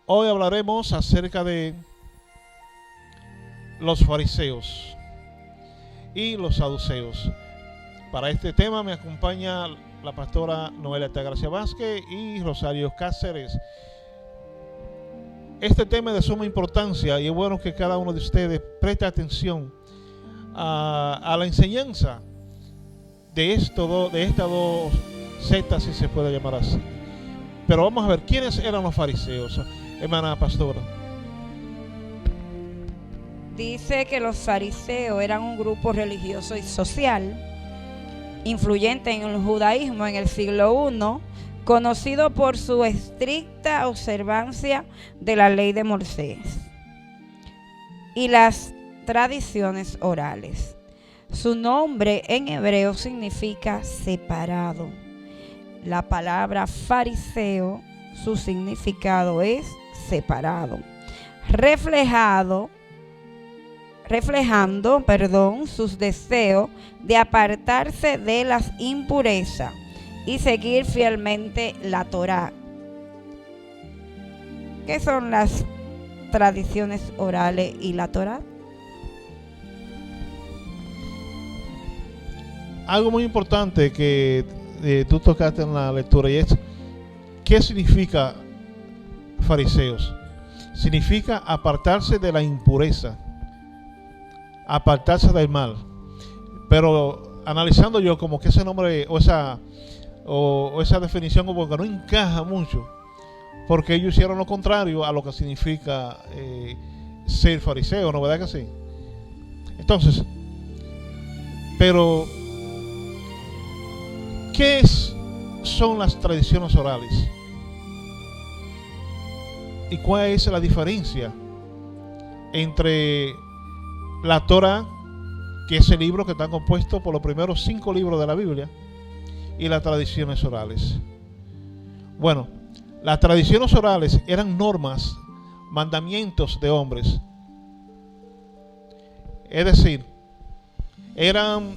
Hoy hablaremos acerca de los fariseos y los saduceos. Para este tema me acompaña la pastora Noelia Altagracia Vázquez y Rosario Cáceres. Este tema es de suma importancia y es bueno que cada uno de ustedes preste atención a la enseñanza de estas dos sectas, si se puede llamar así. Pero vamos a ver, ¿quiénes eran los fariseos, hermana pastora? Dice que los fariseos eran un grupo religioso y social influyente en el judaísmo en el siglo I, conocido por su estricta observancia de la ley de Moisés y las tradiciones orales. Su nombre en hebreo significa separado. La palabra fariseo, su significado es separado, reflejando sus deseos de apartarse de las impurezas y seguir fielmente la Torá. ¿Qué son las tradiciones orales y la Torá? Algo muy importante que tú tocaste en la lectura y es, ¿qué significa fariseos? Significa apartarse de la impureza, apartarse del mal. Pero analizando yo como que ese nombre o esa definición como que no encaja mucho, porque ellos hicieron lo contrario a lo que significa ser fariseo, ¿no? ¿Verdad que sí? Entonces, pero ¿qué son las tradiciones orales? ¿Y cuál es la diferencia entre la Torá, que es el libro que está compuesto por los primeros 5 libros de la Biblia, y las tradiciones orales? Bueno, las tradiciones orales eran normas, mandamientos de hombres. Es decir, eran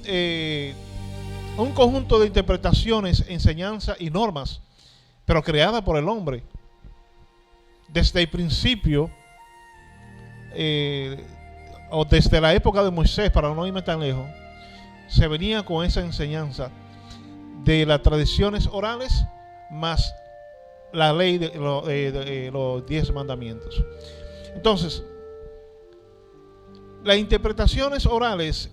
un conjunto de interpretaciones, enseñanzas y normas, pero creadas por el hombre. Desde el principio, o desde la época de Moisés, para no irme tan lejos, se venía con esa enseñanza de las tradiciones orales más la ley de los 10 mandamientos. Entonces, las interpretaciones orales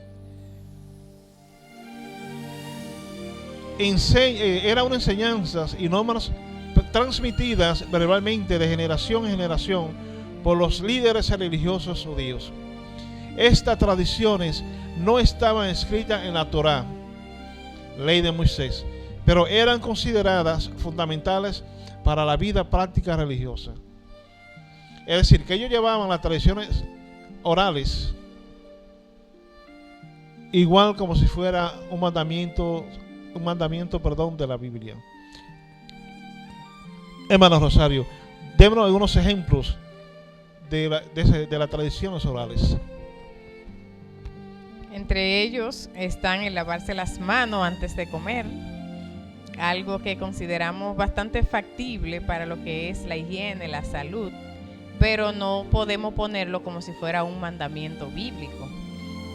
eran unas enseñanzas y normas transmitidas verbalmente de generación en generación por los líderes religiosos judíos. Estas tradiciones no estaban escritas en la Torá, ley de Moisés, pero eran consideradas fundamentales para la vida práctica religiosa. Es decir, que ellos llevaban las tradiciones orales igual como si fuera un mandamiento de la Biblia. Hermano Rosario, démonos algunos ejemplos de las tradiciones orales. Entre ellos están el lavarse las manos antes de comer, algo que consideramos bastante factible para lo que es la higiene, la salud, pero no podemos ponerlo como si fuera un mandamiento bíblico.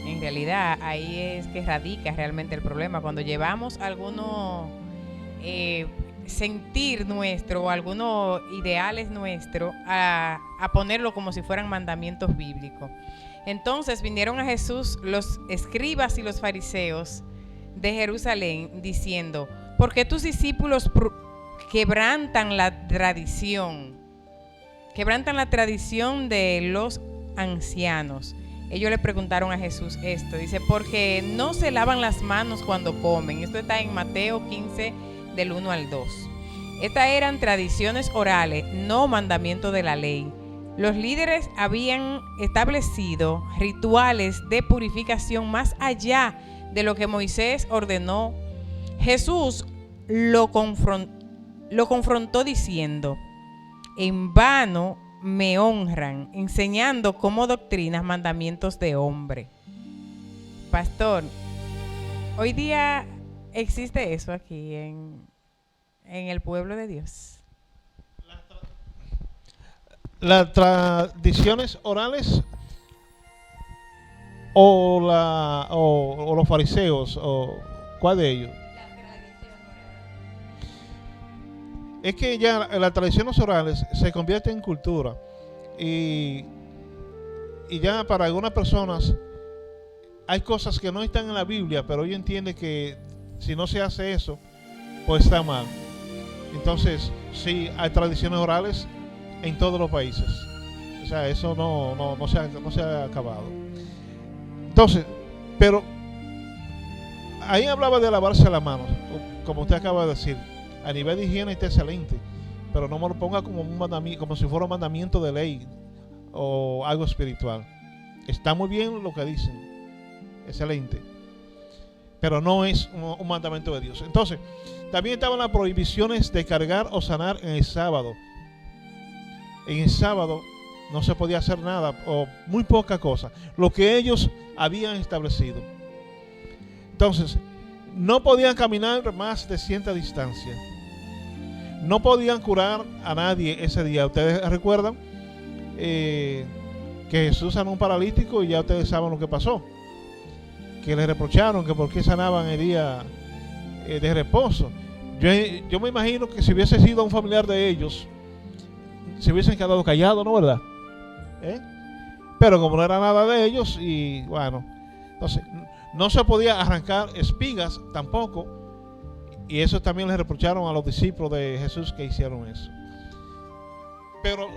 En realidad, ahí es que radica realmente el problema. Cuando llevamos algunos sentir nuestro o algunos ideales nuestros a ponerlo como si fueran mandamientos bíblicos. Entonces vinieron a Jesús los escribas y los fariseos de Jerusalén diciendo: ¿por qué tus discípulos quebrantan la tradición de los ancianos? Ellos le preguntaron a Jesús esto, dice: porque no se lavan las manos cuando comen. Esto está en Mateo 15 del 1 al 2. Estas eran tradiciones orales, no mandamiento de la ley. Los líderes habían establecido rituales de purificación más allá de lo que Moisés ordenó. Jesús lo confrontó diciendo: en vano me honran, enseñando como doctrinas mandamientos de hombre. Pastor, hoy día existe eso aquí en el pueblo de Dios. las tradiciones orales o los fariseos, o ¿cuál de ellos? Es que ya las tradiciones orales se convierten en cultura y ya para algunas personas hay cosas que no están en la Biblia, pero ellos entienden que si no se hace eso, pues está mal. Entonces, sí, hay tradiciones orales en todos los países. O sea, eso no se ha acabado. Entonces, pero ahí hablaba de lavarse las manos, como usted acaba de decir. A nivel de higiene está excelente, pero no me lo ponga como un mandamiento, como si fuera un mandamiento de ley o algo espiritual. Está muy bien lo que dicen, excelente, pero no es un mandamiento de Dios. Entonces, también estaban las prohibiciones de cargar o sanar en el sábado. En el sábado no se podía hacer nada o muy poca cosa, lo que ellos habían establecido. Entonces, no podían caminar más de cierta distancia. No podían curar a nadie ese día. Ustedes recuerdan que Jesús sanó a un paralítico y ya ustedes saben lo que pasó. Que le reprocharon que por qué sanaban el día de reposo. Yo me imagino que si hubiese sido un familiar de ellos, se hubiesen quedado callados, ¿no, verdad? Pero como no era nada de ellos, y bueno, entonces no se podía arrancar espigas tampoco, y eso también les reprocharon a los discípulos de Jesús que hicieron eso. Pero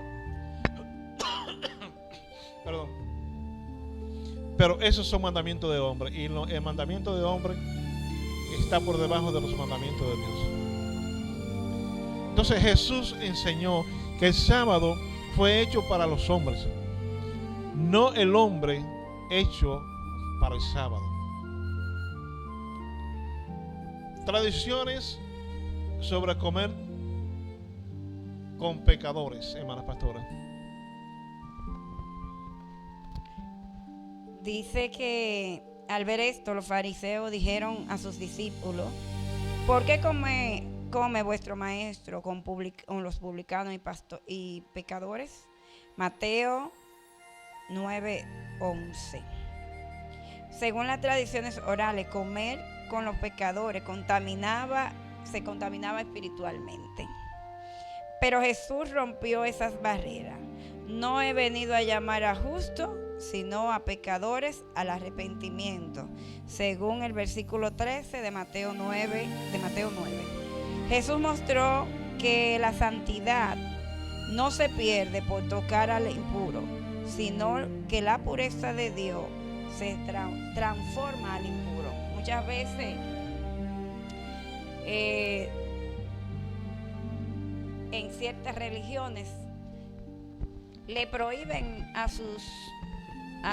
perdón, pero esos son mandamientos de hombre, y el mandamiento de hombre está por debajo de los mandamientos de Dios. Entonces Jesús enseñó que el sábado fue hecho para los hombres, no el hombre hecho para el sábado. Tradiciones sobre comer con pecadores, hermana pastora. Dice que al ver esto los fariseos dijeron a sus discípulos: ¿por qué come vuestro maestro con los publicanos y pecadores? Mateo 9:11. Según las tradiciones orales, comer con los pecadores se contaminaba espiritualmente. Pero Jesús rompió esas barreras. No he venido a llamar a justos, sino a pecadores al arrepentimiento, según el versículo 13 de Mateo 9. Jesús mostró que la santidad no se pierde por tocar al impuro, sino que la pureza de Dios se transforma al impuro. Muchas veces en ciertas religiones le prohíben a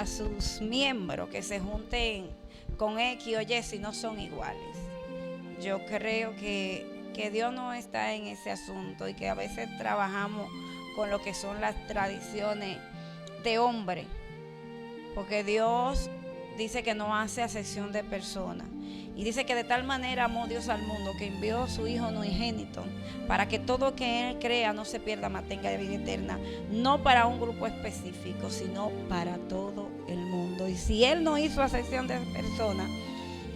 sus miembros que se junten con X o Y si no son iguales. Yo creo que Dios no está en ese asunto, y que a veces trabajamos con lo que son las tradiciones de hombre, porque Dios dice que no hace acepción de personas, y dice que de tal manera amó Dios al mundo que envió a su Hijo unigénito para que todo que Él crea no se pierda, mas tenga vida eterna, no para un grupo específico, sino para todo el mundo. Y si Él no hizo acepción de personas,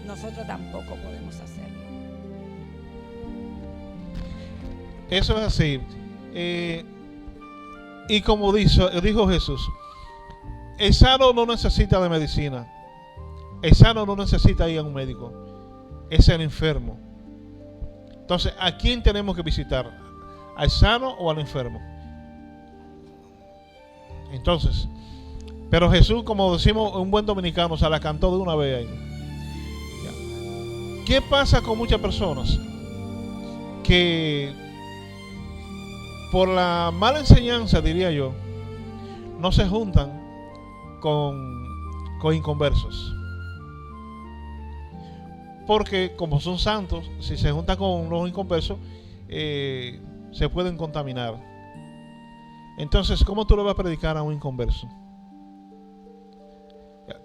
nosotros tampoco podemos hacerlo. Eso es así. Y como dijo Jesús, el sano no necesita de medicina. El sano no necesita ir a un médico. Es el enfermo. Entonces, ¿a quién tenemos que visitar? ¿Al sano o al enfermo? Entonces, pero Jesús, como decimos un buen dominicano, se la cantó de una vez ahí. ¿Qué pasa con muchas personas que por la mala enseñanza, diría yo, no se juntan con inconversos? Porque como son santos, si se juntan con los inconversos, se pueden contaminar. Entonces, ¿cómo tú le vas a predicar a un inconverso?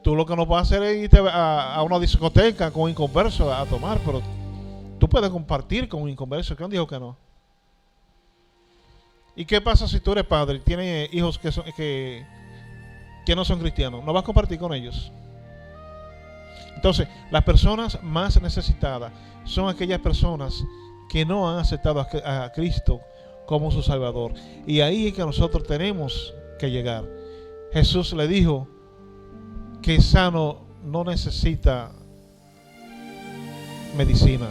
Tú lo que no puedes hacer es irte a una discoteca con un inconverso a tomar, pero tú puedes compartir con un inconverso. ¿Quién dijo que no? ¿Y qué pasa si tú eres padre y tienes hijos que no son cristianos? ¿No vas a compartir con ellos? Entonces, las personas más necesitadas son aquellas personas que no han aceptado a Cristo como su Salvador. Y ahí es que nosotros tenemos que llegar. Jesús le dijo que el sano no necesita medicina,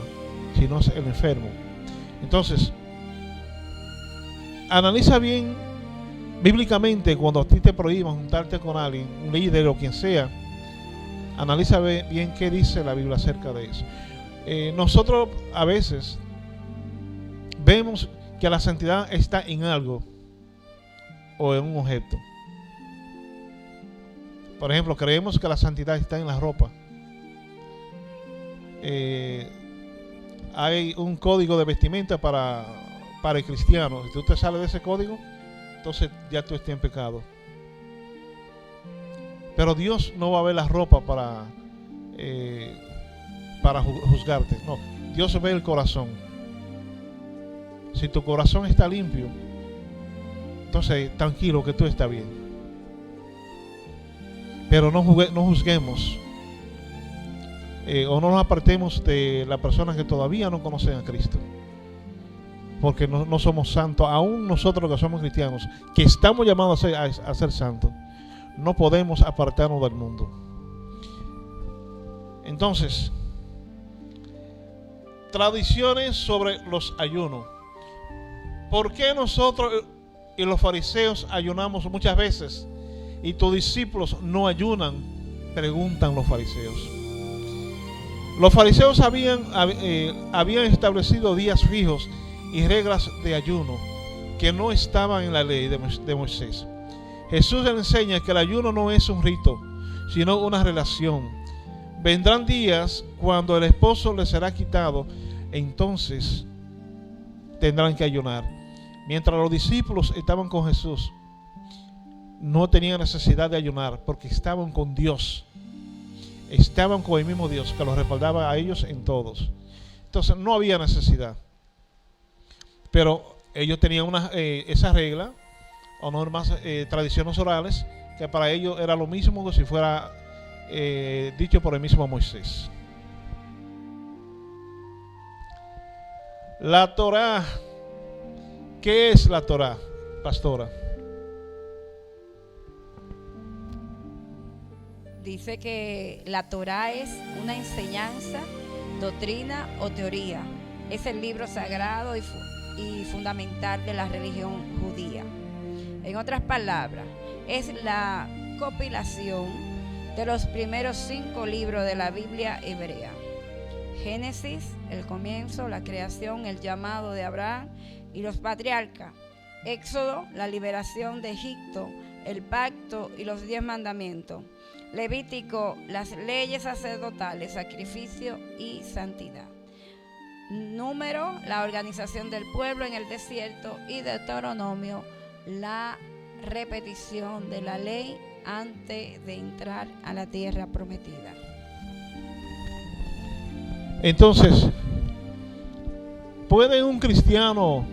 sino el enfermo. Entonces, analiza bien bíblicamente cuando a ti te prohíban juntarte con alguien, un líder o quien sea. Analiza bien qué dice la Biblia acerca de eso. Nosotros a veces vemos que la santidad está en algo o en un objeto. Por ejemplo, creemos que la santidad está en la ropa. Hay un código de vestimenta para el cristiano. Si tú te sales de ese código, entonces ya tú estás en pecado. Pero Dios no va a ver la ropa para juzgarte. No, Dios ve el corazón. Si tu corazón está limpio, entonces tranquilo que tú estás bien. Pero no juzguemos o no nos apartemos de las personas que todavía no conocen a Cristo, porque no somos santos. Aún nosotros que somos cristianos, que estamos llamados a ser santos, no podemos apartarnos del mundo. Entonces, tradiciones sobre los ayunos. ¿Por qué nosotros y los fariseos ayunamos muchas veces y tus discípulos no ayunan? Preguntan los fariseos. Los fariseos habían establecido días fijos y reglas de ayuno que no estaban en la ley de Moisés. Jesús le enseña que el ayuno no es un rito, sino una relación. Vendrán días cuando el esposo les será quitado, entonces tendrán que ayunar. Mientras los discípulos estaban con Jesús, no tenían necesidad de ayunar porque estaban con Dios. Estaban con el mismo Dios que los respaldaba a ellos en todos. Entonces no había necesidad. Pero ellos tenían esa regla o normas, tradiciones orales, que para ellos era lo mismo que si fuera dicho por el mismo Moisés. La Torá. ¿Qué es la Torá, pastora? Dice que la Torá es una enseñanza, doctrina o teoría. Es el libro sagrado y fundamental de la religión judía. En otras palabras, es la compilación de los primeros 5 libros de la Biblia hebrea. Génesis, el comienzo, la creación, el llamado de Abraham y los patriarcas. Éxodo, la liberación de Egipto, el pacto y los 10 mandamientos. Levítico, las leyes sacerdotales, sacrificio y santidad. Número, la organización del pueblo en el desierto. Y Deuteronomio, la repetición de la ley antes de entrar a la tierra prometida. Entonces, ¿puede un cristiano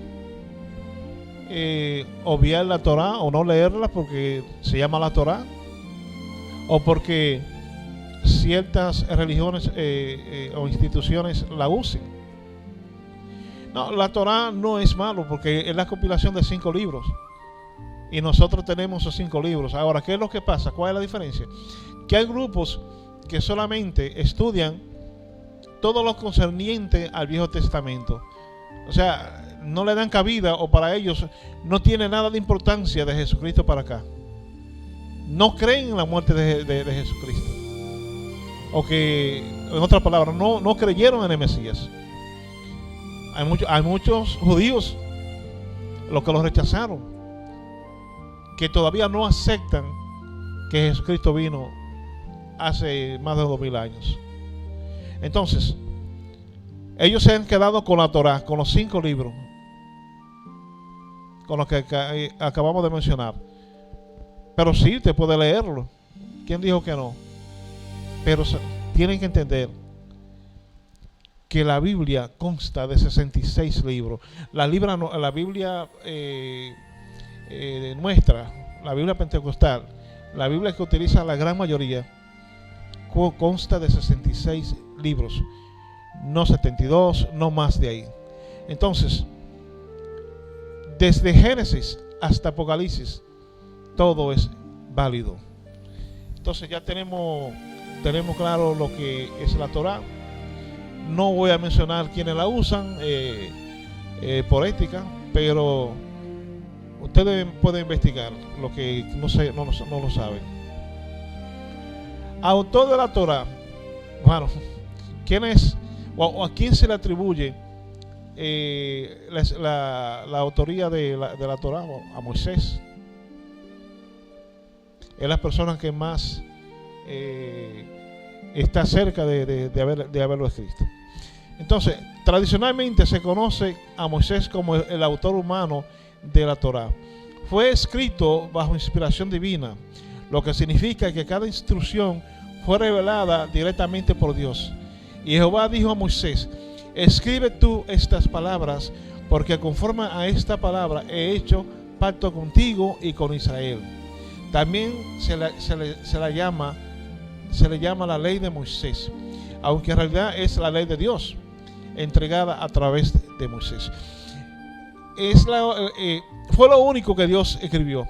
obviar la Torá o no leerla porque se llama la Torá? ¿O porque ciertas religiones o instituciones la usen? No, la Torá no es malo porque es la compilación de 5 libros. Y nosotros tenemos esos 5 libros. Ahora, ¿qué es lo que pasa? ¿Cuál es la diferencia? Que hay grupos que solamente estudian todo lo concerniente al Viejo Testamento. O sea, no le dan cabida, o para ellos no tiene nada de importancia de Jesucristo para acá. No creen en la muerte de Jesucristo. O que, en otras palabras, no creyeron en el Mesías. Hay muchos judíos los que lo rechazaron, que todavía no aceptan que Jesucristo vino hace más de 2000 años. Entonces, ellos se han quedado con la Torá, con los 5 libros, con los que acabamos de mencionar. Pero sí, usted puede leerlo. ¿Quién dijo que no? Pero tienen que entender que la Biblia consta de 66 libros. La Biblia nuestra, la Biblia pentecostal, la Biblia que utiliza la gran mayoría, consta de 66 libros, no 72, no más de ahí. Entonces, desde Génesis hasta Apocalipsis, todo es válido. Entonces ya tenemos claro lo que es la Torá. No voy a mencionar quiénes la usan por ética, pero ustedes pueden investigar lo que no lo saben. Autor de la Torá, bueno, ¿quién es o a quién se le atribuye la autoría de la Torá? A Moisés. Es la persona que más está cerca de haberlo escrito. Entonces, tradicionalmente se conoce a Moisés como el autor humano de la Torá. Fue escrito bajo inspiración divina, lo que significa que cada instrucción fue revelada directamente por Dios. Y Jehová dijo a Moisés: escribe tú estas palabras, porque conforme a esta palabra he hecho pacto contigo y con Israel. También se le llama la ley de Moisés, aunque en realidad es la ley de Dios, entregada a través de Moisés. Fue lo único que Dios escribió,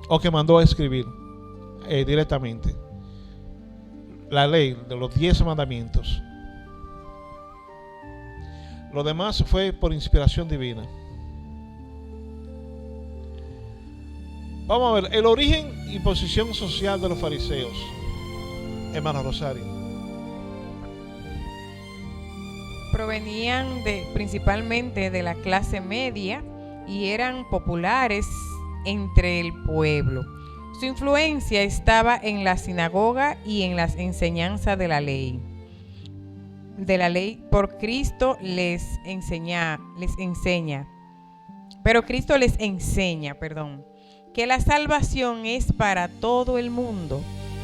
o que mandó a escribir directamente. La ley de los 10 mandamientos. Lo demás fue por inspiración divina. Vamos a ver el origen y posición social de los fariseos. Hermano Rosario. Provenían principalmente de la clase media y eran populares entre el pueblo. Su influencia estaba en la sinagoga y en las enseñanzas de la ley. Por Cristo les enseña, que la salvación es para todo el mundo.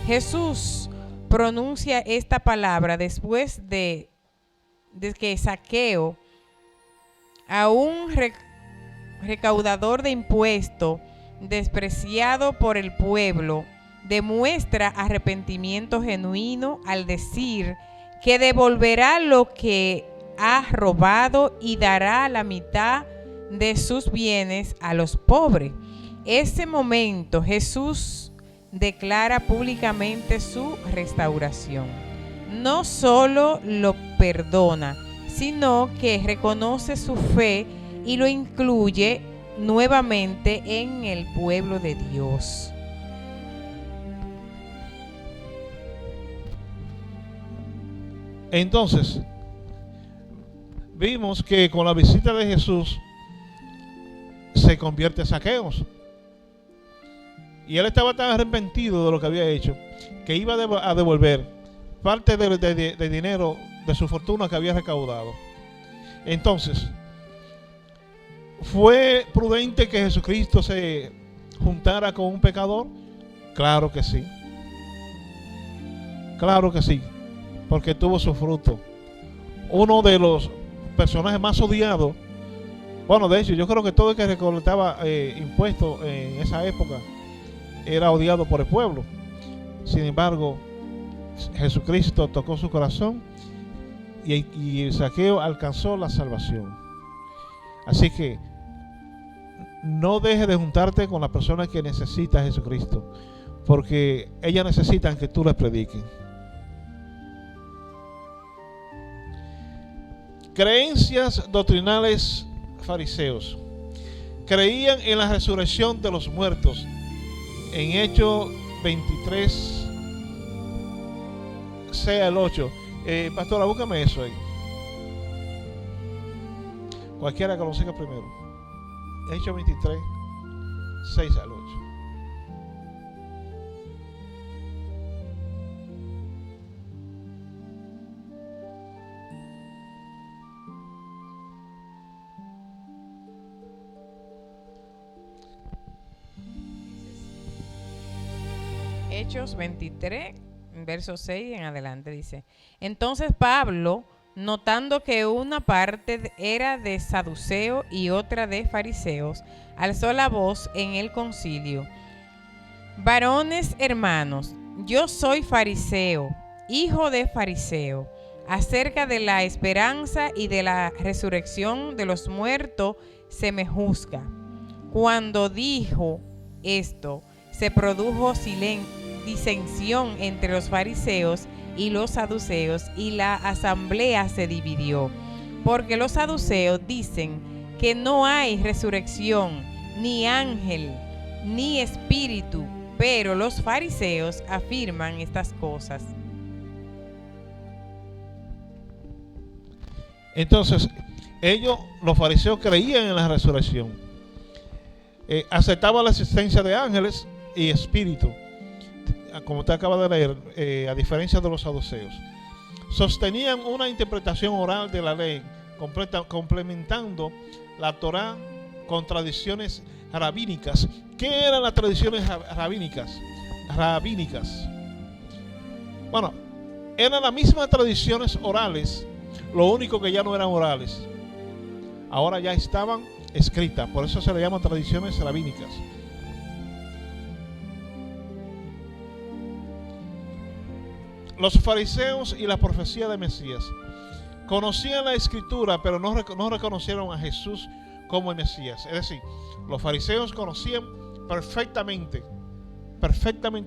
Jesús pronuncia esta palabra después de que Zaqueo, a un recaudador de impuestos despreciado por el pueblo, demuestra arrepentimiento genuino al decir que devolverá lo que ha robado y dará la mitad de sus bienes a los pobres. Ese momento Jesús declara públicamente su restauración. No solo lo perdona, sino que reconoce su fe y lo incluye nuevamente en el pueblo de Dios. Entonces, vimos que con la visita de Jesús se convierte Zaqueo. Y él estaba tan arrepentido de lo que había hecho que iba a devolver parte de dinero de su fortuna que había recaudado. Entonces, ¿fue prudente que Jesucristo se juntara con un pecador? Claro que sí. Claro que sí. Porque tuvo su fruto. Uno de los personajes más odiados, bueno, de hecho, yo creo que todo el que recolectaba impuestos en esa época era odiado por el pueblo. Sin embargo, Jesucristo tocó su corazón y Zaqueo alcanzó la salvación. Así que no dejes de juntarte con las personas que necesitan a Jesucristo, porque ellas necesitan que tú les prediques. Creencias doctrinales fariseos. Creían en la resurrección de los muertos. En Hechos 23, 6 al 8. Pastora, búscame eso ahí. Cualquiera que lo siga primero. Hechos 23, 6 al 8. Hechos 23, verso 6 en adelante dice: entonces Pablo notando que una parte era de saduceo y otra de fariseos, alzó la voz en el concilio: varones hermanos, yo soy fariseo, hijo de fariseo. Acerca de la esperanza y de la resurrección de los muertos se me juzga. Cuando dijo esto, se produjo disensión entre los fariseos y los saduceos, y la asamblea se dividió, porque los saduceos dicen que no hay resurrección, ni ángel, ni espíritu, pero los fariseos afirman estas cosas. Entonces, los fariseos creían en la resurrección, aceptaban la existencia de ángeles y espíritu, como usted acaba de leer, a diferencia de los saduceos. Sostenían una interpretación oral de la ley, complementando la Torá con tradiciones rabínicas. ¿Qué eran las tradiciones rabínicas? Bueno, eran las mismas tradiciones orales, lo único que ya no eran orales. Ahora ya estaban escritas, por eso se le llaman tradiciones rabínicas. Los fariseos y la profecía de Mesías conocían la escritura, pero no reconocieron a Jesús como el Mesías. Es decir, los fariseos conocían perfectamente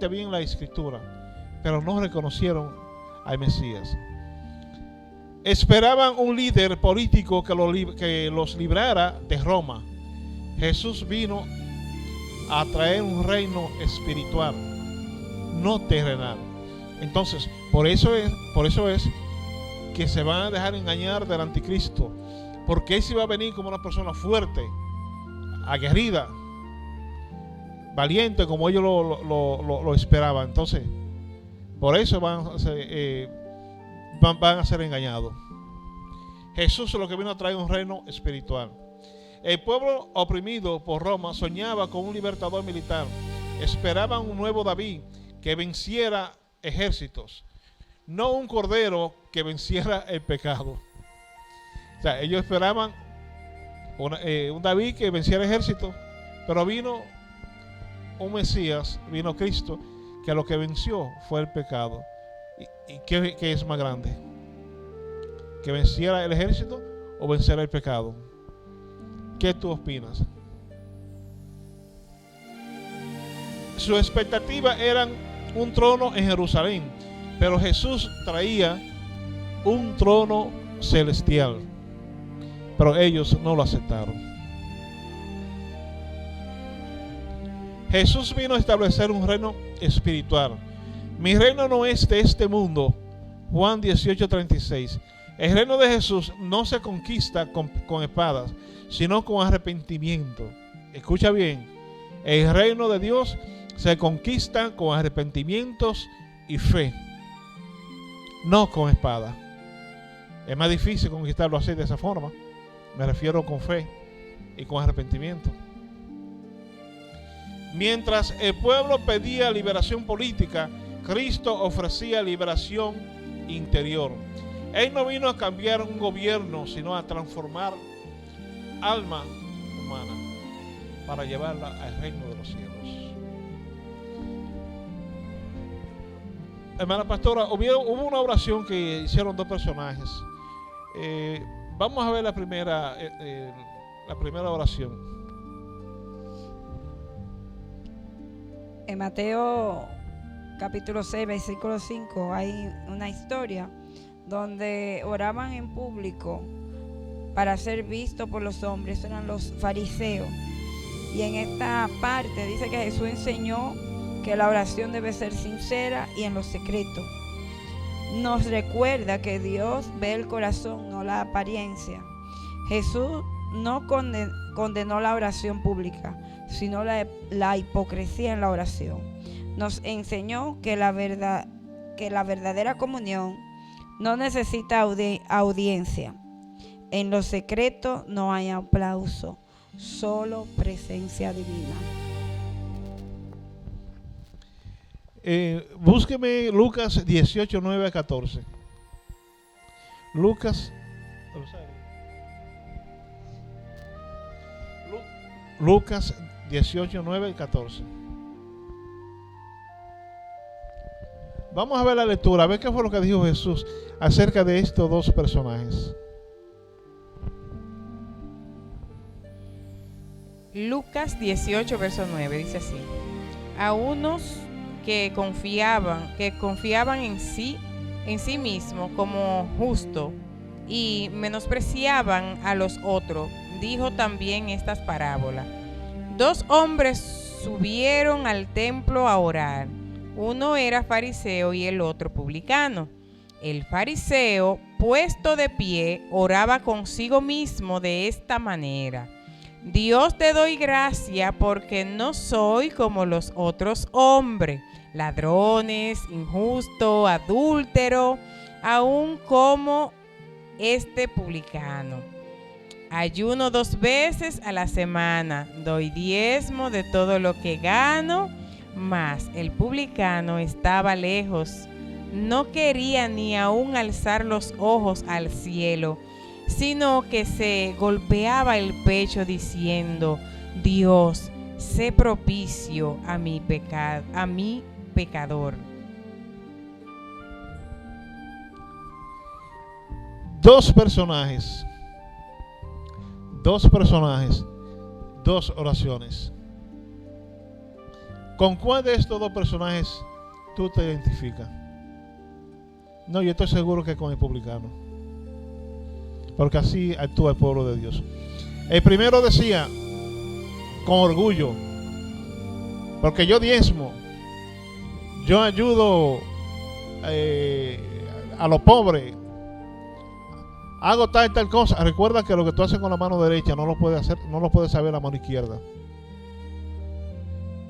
bien la escritura, pero no reconocieron al Mesías. Esperaban un líder político que los librara de Roma. Jesús vino a traer un reino espiritual, no terrenal. Entonces, por eso es que se van a dejar engañar del anticristo, porque él sí va a venir como una persona fuerte, aguerrida, valiente, como ellos lo esperaban. Entonces, por eso van a ser engañados. Jesús lo que vino a traer un reino espiritual. El pueblo oprimido por Roma soñaba con un libertador militar. Esperaban un nuevo David que venciera ejércitos, no un cordero que venciera el pecado. O sea, ellos esperaban un David que venciera ejércitos, pero vino un Mesías, vino Cristo, que lo que venció fue el pecado. ¿Y qué es más grande? ¿Que venciera el ejército o vencer el pecado? ¿Qué tú opinas? Su expectativa era un trono en Jerusalén, pero Jesús traía un trono celestial, pero ellos no lo aceptaron. Jesús vino a establecer un reino espiritual. Mi reino no es de este mundo. Juan 18:36. El reino de Jesús no se conquista con espadas, sino con arrepentimiento. Escucha bien. El reino de Dios se conquista con arrepentimientos y fe, no con espada. Es más difícil conquistarlo así, de esa forma. Me refiero con fe y con arrepentimiento. Mientras el pueblo pedía liberación política, Cristo ofrecía liberación interior. Él no vino a cambiar un gobierno, sino a transformar alma humana para llevarla al reino de los cielos. Hermana pastora, hubo una oración que hicieron dos personajes. Vamos a ver la primera oración. En Mateo capítulo 6, versículo 5, hay una historia donde oraban en público para ser visto por los hombres. Eran los fariseos. Y en esta parte dice que Jesús enseñó que la oración debe ser sincera y en lo secreto. Nos recuerda que Dios ve el corazón, no la apariencia. Jesús no condenó la oración pública, sino la hipocresía en la oración. Nos enseñó que la verdadera comunión no necesita audiencia. En lo secreto no hay aplauso, solo presencia divina. Búsqueme Lucas 18, 9 a 14. Lucas 18, 9 y 14. Vamos a ver la lectura, a ver qué fue lo que dijo Jesús acerca de estos dos personajes. Lucas 18, verso 9, dice así: a unos que confiaban en sí mismo como justo y menospreciaban a los otros, dijo también estas parábolas. 2 hombres subieron al templo a orar. Uno era fariseo y el otro publicano. El fariseo, puesto de pie, oraba consigo mismo de esta manera: Dios, te doy gracia porque no soy como los otros hombres, ladrones, injustos, adúlteros, aun como este publicano. Ayuno 2 veces a la semana, doy diezmo de todo lo que gano. Mas el publicano estaba lejos, no quería ni aún alzar los ojos al cielo, sino que se golpeaba el pecho diciendo: Dios, sé propicio a mi pecador. Dos personajes, dos oraciones. ¿Con cuál de estos dos personajes tú te identificas? No, yo estoy seguro que con el publicano, porque así actúa el pueblo de Dios. El primero decía con orgullo: porque yo diezmo, yo ayudo a los pobres, hago tal cosa. Recuerda que lo que tú haces con la mano derecha no lo puede saber la mano izquierda.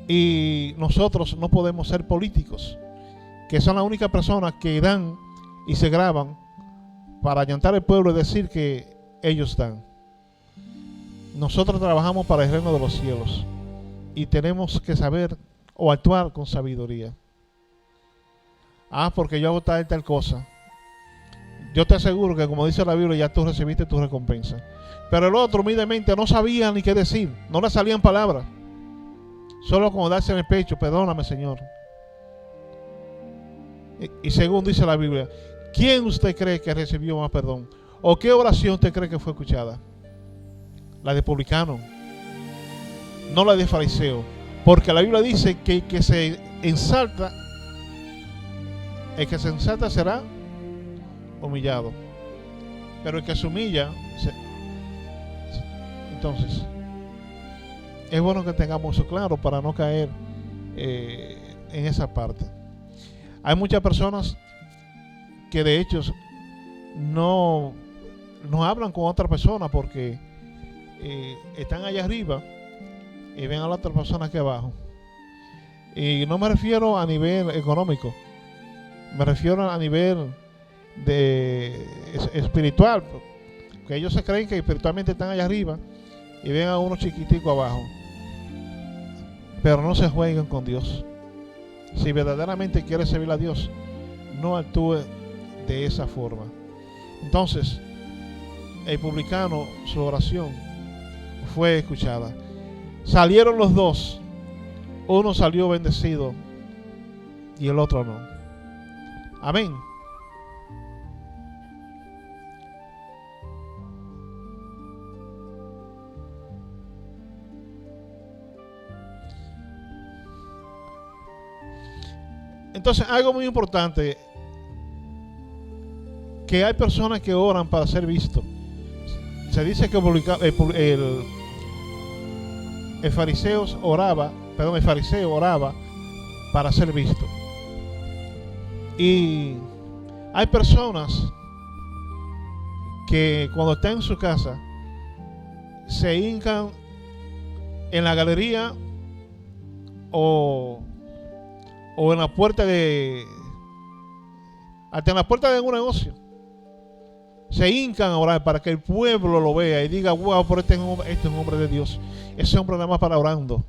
Y nosotros no podemos ser políticos, que son las únicas personas que dan y se graban para allantar al pueblo y decir que ellos dan. Nosotros trabajamos para el reino de los cielos y tenemos que saber o actuar con sabiduría. Porque yo hago tal cosa. Yo te aseguro que, como dice la Biblia, ya tú recibiste tu recompensa. Pero el otro humildemente no sabía ni qué decir, no le salían palabras. Solo como darse en el pecho: perdóname, Señor. Y según dice la Biblia, ¿quién usted cree que recibió más perdón? ¿O qué oración usted cree que fue escuchada? La de publicano, no la de fariseo. Porque la Biblia dice que el que se ensalta será humillado. Pero el que se humilla, entonces, es bueno que tengamos eso claro para no caer en esa parte. Hay muchas personas que de hecho no hablan con otra persona porque están allá arriba y ven a la otra persona aquí abajo. Y no me refiero a nivel económico, me refiero a nivel espiritual, porque ellos se creen que espiritualmente están allá arriba y ven a uno chiquitico abajo. Pero no se jueguen con Dios. Si verdaderamente quieres servir a Dios, no actúe de esa forma. Entonces, el publicano, su oración fue escuchada. Salieron los dos. Uno salió bendecido y el otro no. Amén. Entonces, algo muy importante, que hay personas que oran para ser vistos. Se dice que el fariseo oraba para ser visto. Y hay personas que cuando están en su casa se hincan en la galería o en la puerta hasta en la puerta de un negocio. Se hincan a orar para que el pueblo lo vea y diga: wow, pero este es un hombre de Dios. Ese hombre nada más para orando.